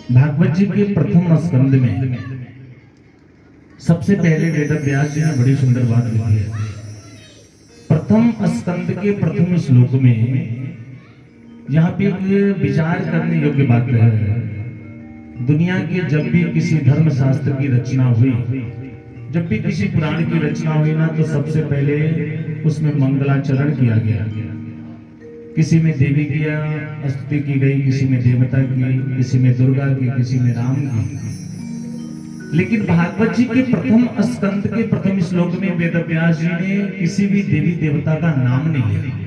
भागवत जी के प्रथम स्कंद में सबसे पहले वेद व्यास जी ने बड़ी सुंदर बात लिखी है। प्रथम स्कंद के प्रथम श्लोक में यहाँ पे एक विचार करने योग्य बात है। दुनिया के जब भी किसी धर्म शास्त्र की रचना हुई, जब भी किसी पुराण की रचना हुई ना, तो सबसे पहले उसमें मंगलाचरण किया गया। किसी में देवी की स्तुति की गई, किसी में देवता की, किसी में दुर्गा की, किसी में राम की। लेकिन भागवत जी के प्रथम स्कंद के प्रथम श्लोक में वेद व्यास जी ने किसी भी देवी देवता का नाम नहीं लिया।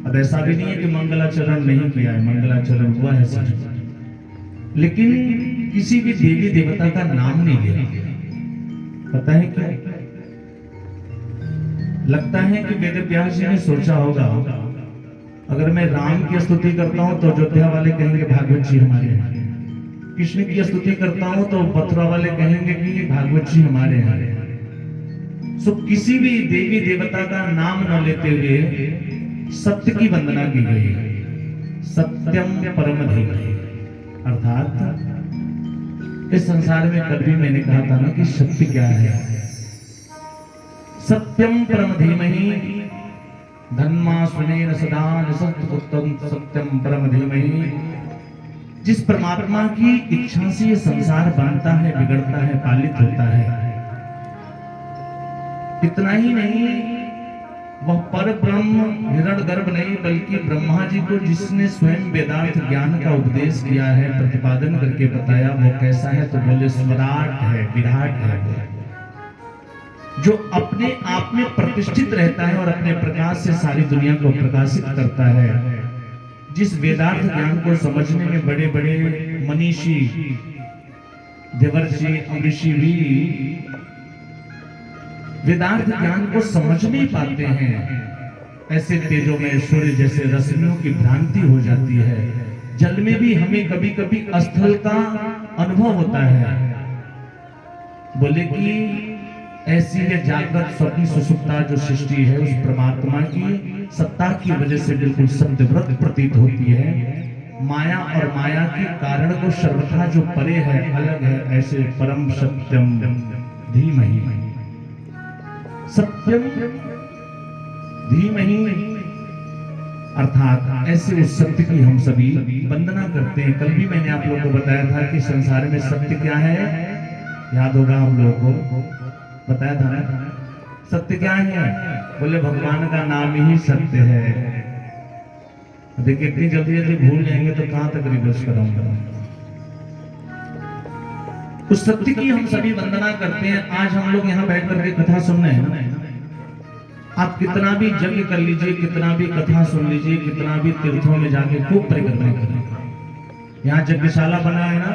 अब ऐसा भी नहीं है कि मंगलाचरण नहीं किया है, मंगलाचरण हुआ है सच, लेकिन किसी भी देवी देवता का नाम नहीं लिया। पता है क्या? लगता है कि वेद व्यास जी ने सोचा होगा, अगर मैं राम की स्तुति करता हूं तो अयोध्या वाले कहेंगे भागवत जी हमारे हैं, कृष्ण की स्तुति करता हूं तो मथुरा वाले कहेंगे कि भागवत जी हमारे हैं। सो किसी भी देवी देवता का नाम न लेते हुए सत्य की वंदना की गई है। सत्यम परम धीमहि, अर्थात इस संसार में कभी मैंने कहा था ना कि सत्य क्या है। सत्यम परम धीमहि धन्मा सुनेन सदा निसत्तम सत्यम परम धीमहि। जिस परमात्मा की इच्छा से ये संसार बनता है, बिगड़ता है, पालित होता है, इतना ही नहीं, वह पर ब्रह्म हिरण्यगर्भ नहीं बल्कि ब्रह्मा जी को जिसने स्वयं वेदांत ज्ञान का उपदेश किया है, प्रतिपादन करके बताया, वो कैसा है तो बोले स्वराट है, विराट है, जो अपने आप में प्रतिष्ठित रहता है और अपने प्रकाश से सारी दुनिया को प्रकाशित करता है। जिस वेदांत ज्ञान को समझने में बड़े बड़े मनीषी, देवर्षि, ऋषि भी वेदांत ज्ञान को समझ नहीं पाते हैं, ऐसे तेजों में सूर्य जैसे रश्मियों की भ्रांति हो जाती है। जल में भी हमें कभी कभी स्थल का अनुभव होता है। बोले कि ऐसी ये जागृत स्वप्न सुषुप्ता जो सृष्टि है, उस परमात्मा की सत्ता की वजह से बिल्कुल सत्यव्रत प्रतीत होती है। माया और माया के कारण को सर्वथा जो परे है, अलग है, ऐसे परम सत्यम धीमहि, सत्यम धीमहि, अर्थात ऐसे उस सत्य की हम सभी वंदना करते हैं। कल भी मैंने आप लोगों को बताया था कि संसार में सत्य क्या है, याद होगा आप लोगों को, बताया था ना। सत्य क्या है? बोले भगवान का नाम ही सत्य है। देखिए इतनी जल्दी जल्दी भूल जाएंगे तो कहां तक रिवर्स कराऊंगा। उस सत्य की हम सभी वंदना करते हैं। आज हम लोग यहाँ बैठ करके कथा सुन रहे हैं। आप कितना भी यज्ञ कर लीजिए, कितना भी कथा सुन लीजिए, कितना भी तीर्थों में जाके खूब परिक्रमा करें। यहाँ यज्ञशाला बना है ना,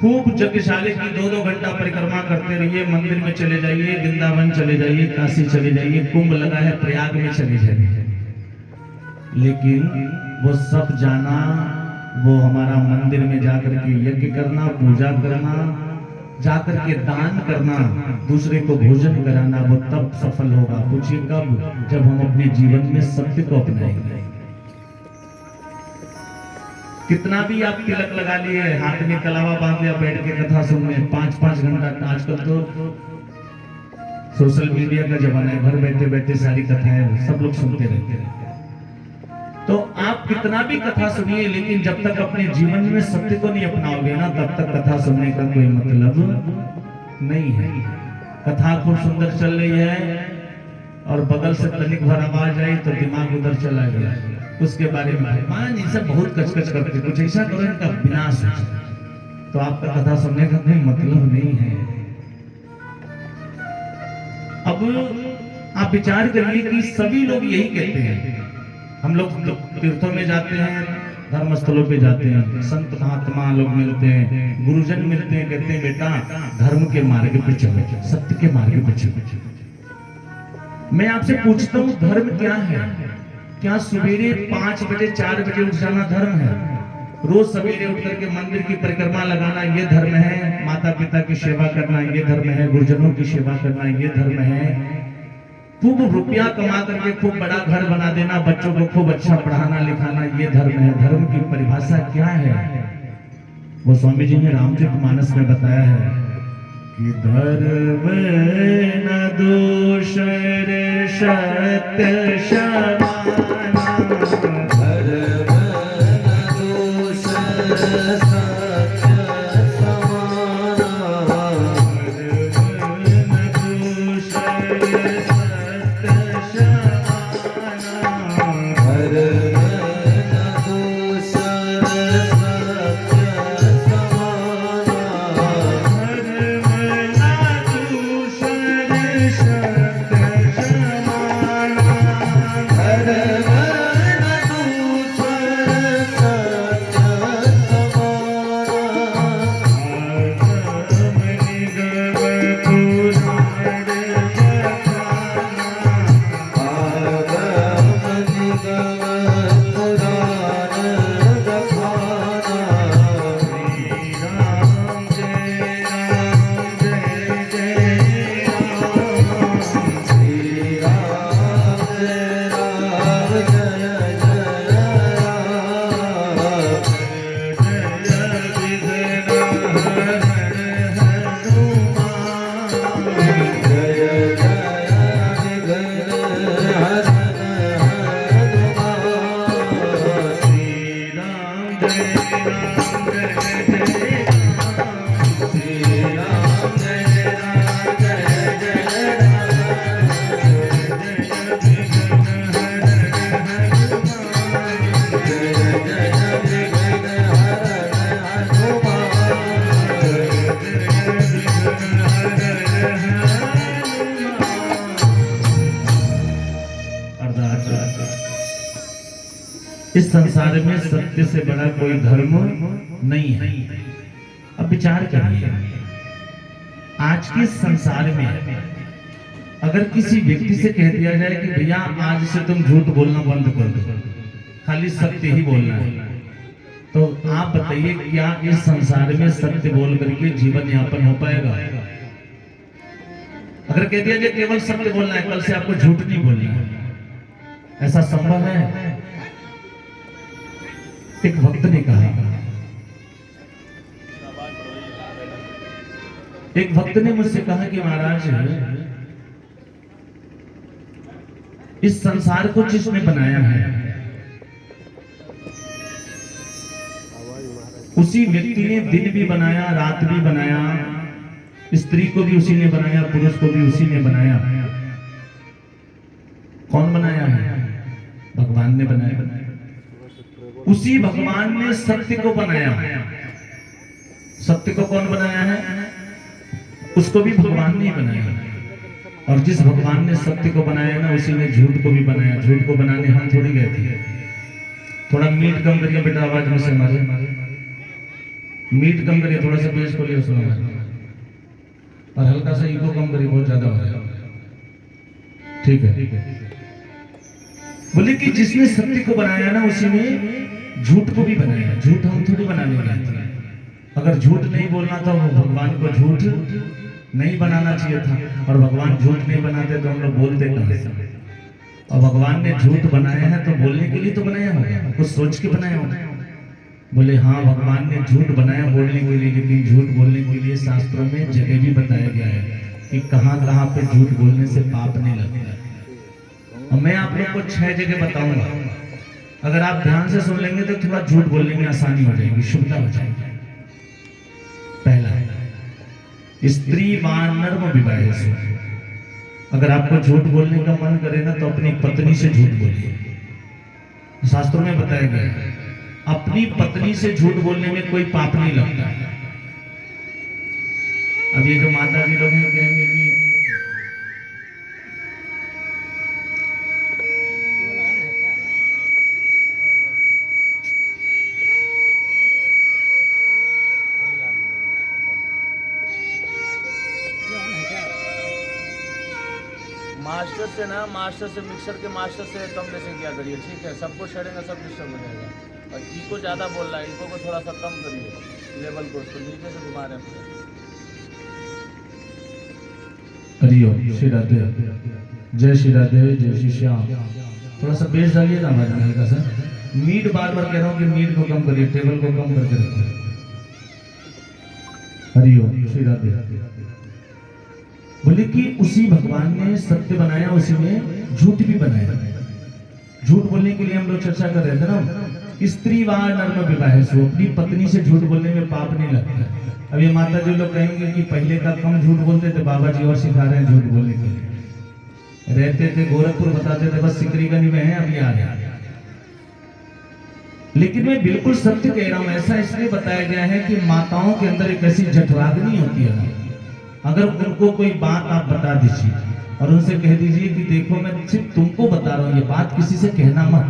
खूब यज्ञशाले की 2-2 घंटा परिक्रमा करते रहिए। मंदिर में चले जाइए, वृंदावन चले जाइए, काशी चले जाइए, कुंभ लगा है प्रयाग में चले जाइए। लेकिन वो सब जाना, वो हमारा मंदिर में जाकर के यज्ञ करना, पूजा करना, जाकर के दान करना, दूसरे को भोजन कराना, वो तब सफल होगा। पूछिए कब? जब हम अपने जीवन में सत्य को अपनाएंगे। कितना भी आप तिलक लगा लिए, हाथ में कलावा बांध लिया, बैठ के कथा सुनने 5-5 घंटा। आजकल तो सोशल मीडिया का जमाना है, घर बैठे बैठे सारी कथाएं सब लोग सुनते रहते हैं। तो आप कितना भी कथा सुनिए, लेकिन जब तक अपने जीवन में सत्य को नहीं अपनाओगे ना, तब तक कथा सुनने का कोई मतलब नहीं है। कथा खूब सुंदर चल रही है और बगल से तनिक भर आवाज आई तो दिमाग उधर चला गया, उसके बारे में भगवान ये सब बहुत कचकच करते, कुछ ऐसा करो इनका विनाश हो, तो आपका कथा सुनने का कोई मतलब नहीं है। अब आप विचार करिए कि सभी लोग यही कहते हैं। हम लोग तीर्थों में जाते हैं, धर्म स्थलों पे जाते हैं, संत महात्मा लोग मिलते हैं, गुरुजन मिलते हैं, कहते हैं बेटा धर्म के मार्ग पे चलो, सत्य के मार्ग पे चलो। मैं आपसे पूछता हूँ धर्म क्या है? क्या सवेरे 5 बजे 4 बजे उठ जाना धर्म है? रोज सवेरे उठ करके मंदिर की परिक्रमा लगाना ये धर्म है? माता पिता की सेवा करना ये धर्म है? गुरुजनों की सेवा करना ये धर्म है? खूब रुपया कमा करके खूब बड़ा घर बना देना, बच्चों को खूब अच्छा पढ़ाना लिखाना ये धर्म है? धर्म की परिभाषा क्या है? वो स्वामी जी ने रामचरितमानस में बताया है कि धर्म न दूषर सत्य समाना, धर्म न दूषर सत्य समाना, धर्म न दूषर सत्य समाना, धर्म न दूषर सत्य समाना, धर्म न दूषर सत्य समाना, आगम निगम पुराण गफाना, श्री राम जय राम जय जय राम, जय जय विघ्न हरन हनुमान, श्री राम जय राम जय जय राम, जय जय विघ्न हरन इस संसार में सत्य से बड़ा कोई धर्म नहीं है। अब विचार करिए, आज के संसार में अगर किसी व्यक्ति से कह दिया जाए कि भैया आज से तुम झूठ बोलना बंद कर दो, खाली सत्य ही बोलना है, तो आप बताइए क्या इस संसार में सत्य बोल करके जीवन यापन हो पाएगा? अगर कह दिया जाए केवल सत्य बोलना है, कल से आपको झूठ नहीं बोलना है, ऐसा संभव है? एक भक्त ने कहा, एक भक्त ने मुझसे कहा कि महाराज, इस संसार को जिसने बनाया है उसी व्यक्ति ने दिन भी बनाया, रात भी बनाया, स्त्री को भी उसी ने बनाया, पुरुष को भी उसी ने बनाया। कौन बनाया है? भगवान ने बनाया। उसी भगवान ने सत्य को बनाया। सत्य को कौन बनाया है? उसको भी भगवान ने ही बनाया। और जिस भगवान ने सत्य को बनाया ना, उसी ने झूठ को भी बनाया। झूठ को बनाने हम थोड़ी गए थे। थोड़ा मीट कम करिए बेटा, आवाज में से हमारे मीट कम करिए, थोड़ा सा बेस खोलिए उसमें, और हल्का सा ईगो कम करिए, बहुत ज्यादा हो जाएगा। ठीक है। बोले कि जिसने सत्य को बनाया ना, उसी ने झूठ को भी बनाया। झूठ हम थोड़ी बनाने गए थे। अगर झूठ नहीं बोलना था, वो भगवान को झूठ नहीं बनाना चाहिए था। और भगवान झूठ नहीं बनाते तो हम लोग बोलते कहां से? और भगवान ने झूठ बनाया है तो बोलने के लिए तो बनाया होगा, कुछ सोच के बनाया होगा। बोले हाँ, भगवान ने झूठ बनाया बोलने के लिए, लेकिन झूठ बोलने के लिए शास्त्रों में जगह भी बताया गया है कि कहाँ कहाँ पे झूठ बोलने से पाप नहीं लगता है। और मैं आप लोग को 6 जगह बताऊंगा, अगर आप ध्यान से सुन लेंगे तो थोड़ा झूठ बोलने में आसानी हो जाएगी, शुद्धता हो जाएगी। पहला, स्त्री नर्म विवाहेषु। अगर आपको झूठ बोलने का मन करे ना, तो अपनी पत्नी से झूठ बोलिए। शास्त्रों में बताया गया है अपनी पत्नी से झूठ बोलने में कोई पाप नहीं लगता है। अब ये जो माता जी लोग हैं कहेंगे कि मास्टर से मिक्सर के मास्टर से कम लेसे किया करिए, ठीक है? सबको छेड़ेगा, सब डिस्टर्ब हो जाएगा। और इको ज़्यादा बोल रहा है, इको को थोड़ा सा कम करिए, लेवल को उसको नीचे से घुमा रहे हैं। हरिओम, श्री राधे, जय श्री राधे, जय श्री श्याम। थोड़ा सा बेस डालिए ना आवाज में हल्का सा। मीट बार बार कह रहा हूँ कि मीट को कम करिए, टेबल को कम करके रखिए। हरिओम श्री राधे। बोले कि उसी भगवान ने सत्य बनाया, उसी में झूठ भी बनाया। झूठ बोलने के लिए हम लोग चर्चा कर रहे थे ना, स्त्री व नर्म विवाह से, अपनी पत्नी से झूठ बोलने में पाप नहीं लगता है। अब ये माता जी लोग कहेंगे कि पहले का कम झूठ बोलते थे, बाबा जी और सिखा रहे हैं झूठ बोलने के लिए। रहते थे गोरखपुर, बताते थे बस सिकरीगंज में है, अभी आ गया। लेकिन मैं बिल्कुल सत्य कह रहा हूं, ऐसा इसलिए बताया गया है कि माताओं के अंदर एक ऐसी जठराग्नि होती है, अगर उनको कोई बात आप बता दीजिए और उनसे कह दीजिए कि देखो मैं सिर्फ तुमको बता रहा हूं, ये बात किसी से कहना मत,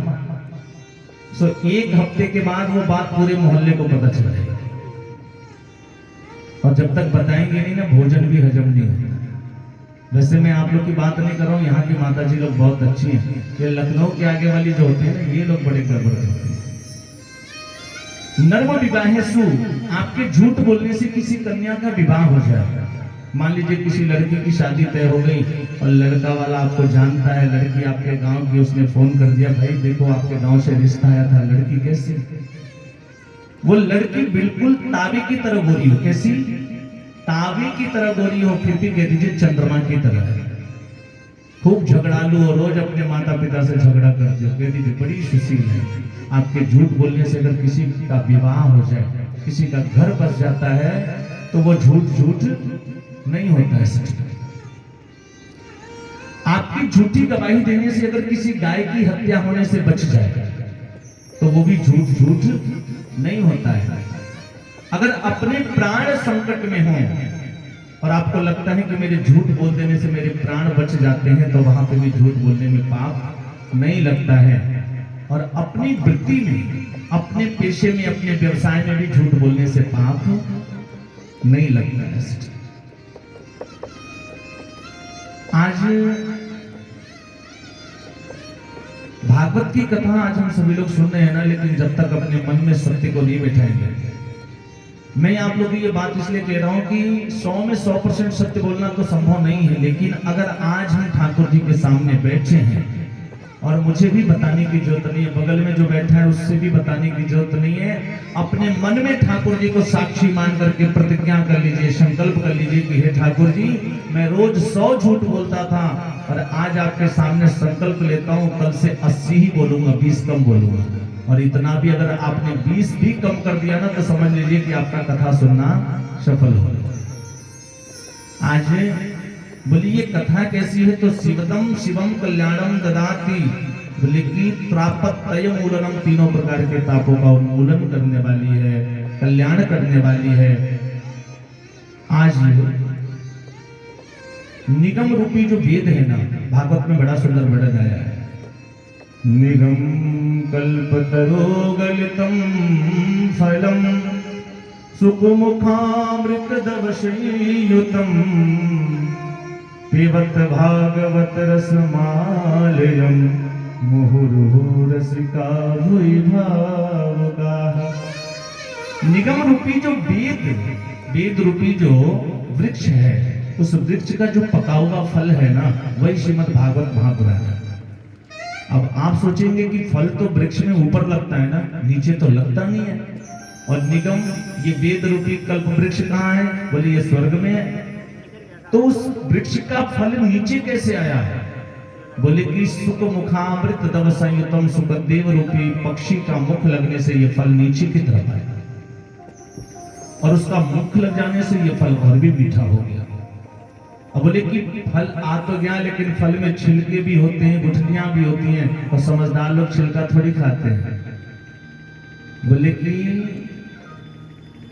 सो एक हफ्ते के बाद वो बात पूरे मोहल्ले को पता चल जाएगी। और जब तक बताएंगे नहीं ना, भोजन भी हजम नहीं होता। वैसे मैं आप लोग की बात नहीं कर रहा हूं, यहाँ की माता जी लोग बहुत अच्छी हैं। ये लखनऊ के आगे वाली जो होती है ना, ये लोग बड़े गड़बड़ करते हैं। नर्म विवाह सु, आपके झूठ बोलने से किसी कन्या का विवाह हो जाए। मान लीजिए किसी लड़की की शादी तय हो गई और लड़का वाला आपको जानता है, लड़की आपके गांव की, उसने फोन कर दिया, भाई देखो आपके गांव से रिश्ता आया था, लड़की कैसी? वो लड़की बिल्कुल तावे की तरह गोरी हो, कैसी? तावे की तरह गोरी हो, फिर भी कह दीजिए चंद्रमा की तरह है। खूब झगड़ालू और रोज अपने माता पिता से झगड़ा करते हो, कह दीजिए बड़ी सुशील है। आपके झूठ बोलने से अगर किसी का विवाह हो जाए, किसी का घर बस जाता है, तो वो झूठ नहीं होता है, सच। आपकी झूठी गवाही देने से अगर किसी गाय की हत्या होने से बच जाए, तो वो भी झूठ नहीं होता है। अगर अपने प्राण संकट में हो और आपको लगता है कि मेरे झूठ बोल देने से मेरे प्राण बच जाते हैं, तो वहां पे भी झूठ बोलने में पाप नहीं लगता है। और अपनी वृत्ति में, अपने पेशे में, अपने व्यवसाय में भी झूठ बोलने से पाप नहीं लगता है। आज भागवत की कथा आज हम सभी लोग सुन रहे हैं ना, लेकिन जब तक अपने मन में सत्य को नहीं बैठाएंगे, मैं आप लोगों की ये बात इसलिए कह रहा हूं कि 100 में 100% सत्य बोलना तो संभव नहीं है, लेकिन अगर आज हम ठाकुर जी के सामने बैठे हैं और मुझे भी बताने की जरूरत नहीं है, बगल में जो बैठा है उससे भी बताने की जरूरत नहीं है, अपने मन में ठाकुर जी को साक्षी मान करके प्रतिज्ञा कर लीजिए, संकल्प कर लीजिए कि हे ठाकुर जी, मैं रोज 100 झूठ बोलता था और आज आपके सामने संकल्प लेता हूं, कल से 80 ही बोलूंगा, 20 कम बोलूंगा। और इतना भी अगर आपने 20 भी कम कर दिया ना, तो समझ लीजिए कि आपका कथा सुनना सफल हो। आज बोलिए ये कथा कैसी है? तो शिवदम शिवम कल्याणम ददाति, बोले कि प्रापत तय मूलनम, तीनों प्रकार के तापों का उन्मूलन करने वाली है, कल्याण करने वाली है। आज निगम रूपी जो वेद है ना, भागवत में बड़ा सुंदर वर्णन आया है। निगम कल्पतरोगलितम फलम सुखमुखामृतदवशयुतम पिबत भागवत रसमालयम मुहुर्मुहुरसिका भुवि भावुकाः। निगम रूपी जो वेद रूपी जो वृक्ष है, उस वृक्ष का जो पका हुआ फल है ना, वही श्रीमद् भागवत महापुराण है। अब आप सोचेंगे कि फल तो वृक्ष में ऊपर लगता है ना, नीचे तो लगता नहीं है। और निगम, ये वेद रूपी कल्प वृक्ष कहाँ है? बोले ये स्वर्ग में है। तो उस वृक्ष का फल नीचे कैसे आया है? बोले कि सुख मुखामृत दव संयुतम, सुखदेव रूपी पक्षी का मुख लगने से ये फल नीचे की तरफ आया, और उसका मुख लग जाने से ये फल और भी मीठा हो गया। अब बोले कि फल आ तो गया, लेकिन फल में छिलके भी होते हैं, गुठलियां भी होती हैं, और समझदार लोग छिलका थोड़ी खाते हैं। बोले कि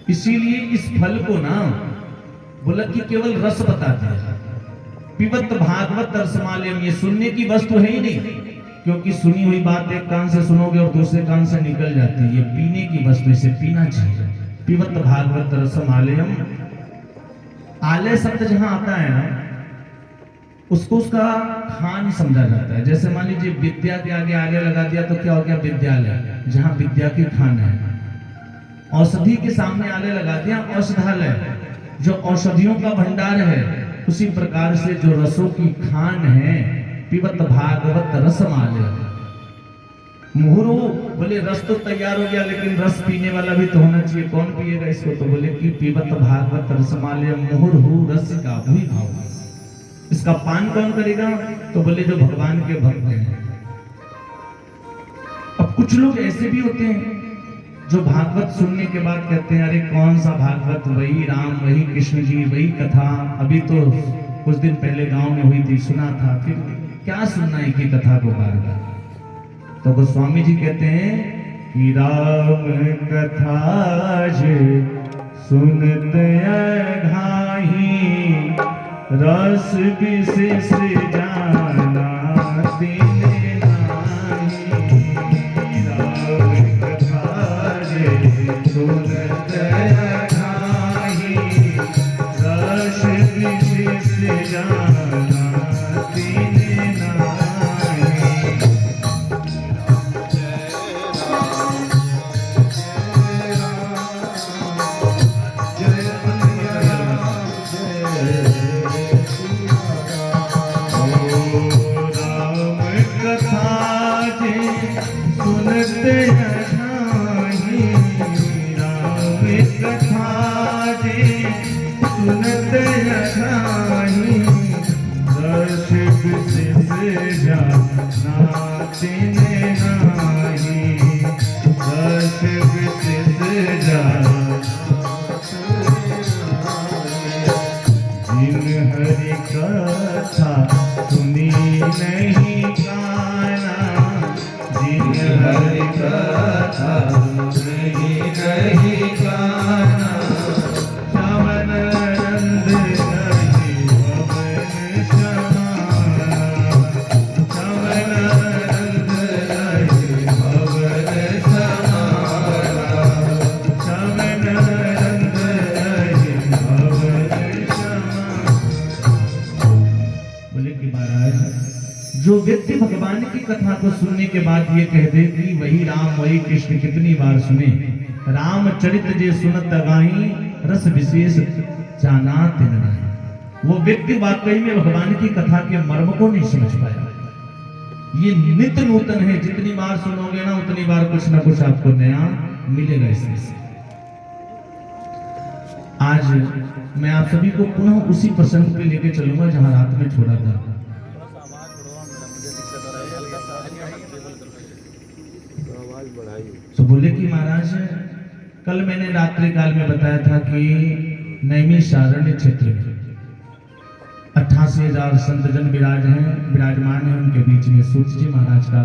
इसीलिए इस फल को ना, बोला कि केवल रस बताते हैं। पिबत भागवत रसमालयम, ये सुनने की वस्तु है ही नहीं, क्योंकि सुनी हुई बात एक कान से सुनोगे और दूसरे कान से निकल जाती है। ये पीने की वस्तु, इसे पीना चाहिए। पिबत भागवत रसमालयम, आलय शब्द जहां आता है ना, उसको उसका खान समझा जाता है। जैसे मान लीजिए विद्या के आगे आलय लगा दिया तो क्या हो गया? विद्यालय, जहां विद्या की खान है। औषधि के सामने आलय लगा दिया, औषधालय, जो औषधियों का भंडार है। उसी प्रकार से जो रसों की खान है, पिबत भागवत रसमालय, मुहुरु, बोले रस तो तैयार हो गया लेकिन रस पीने वाला भी तो होना चाहिए, कौन पिएगा इसको? तो बोले कि पीबत भागवत रसमालय मुहुरु रस का भी भाव, इसका पान कौन करेगा? तो बोले जो भगवान के भक्त हैं। अब कुछ लोग ऐसे भी होते हैं जो भागवत सुनने के बाद कहते हैं अरे कौन सा भागवत, वही राम वही कृष्ण जी वही कथा, अभी तो कुछ दिन पहले गांव में हुई थी, सुना था, फिर क्या सुनना है कि कथा को बार बार। तो गोस्वामी जी कहते हैं कि राम कथा जे सुनत घाही, रस विशेष जाना दिन नाही। राम कथा जे सुनत घाही, रस विशेष जाना दिन नाही। हरि कथा सुनी नहीं काना, जिन हरि कथा सुनी नहीं काना, श्रवण नंद नहीं भवन समाना, श्रवण नंद नहीं भवन समाना, श्रवण नंद नहीं भवन समाना। बोले कि महाराज जो व्यक्ति भगवान की कथा को सुनने के बाद ये कह दे कि वही राम वही कृष्ण, कितनी बार सुने, रामचरित जे सुनत गाई, रस विशेष जाना तिन नाही, वो व्यक्ति वाकई में भगवान की कथा के मर्म को नहीं समझ पाया। ये नित्य नूतन है, जितनी बार सुनोगे ना उतनी बार कुछ ना कुछ आपको नया मिलेगा इसमें से। आज मैं आप सभी को पुनः उसी प्रसंग पे लेके चलूंगा जहां रात में छोड़ा था। तो बोले कि महाराज कल मैंने रात्रि काल में बताया था कि नैमिषारण्य क्षेत्र में 88,000 संतजन विराजमान हैं, उनके बीच में सूत जी महाराज का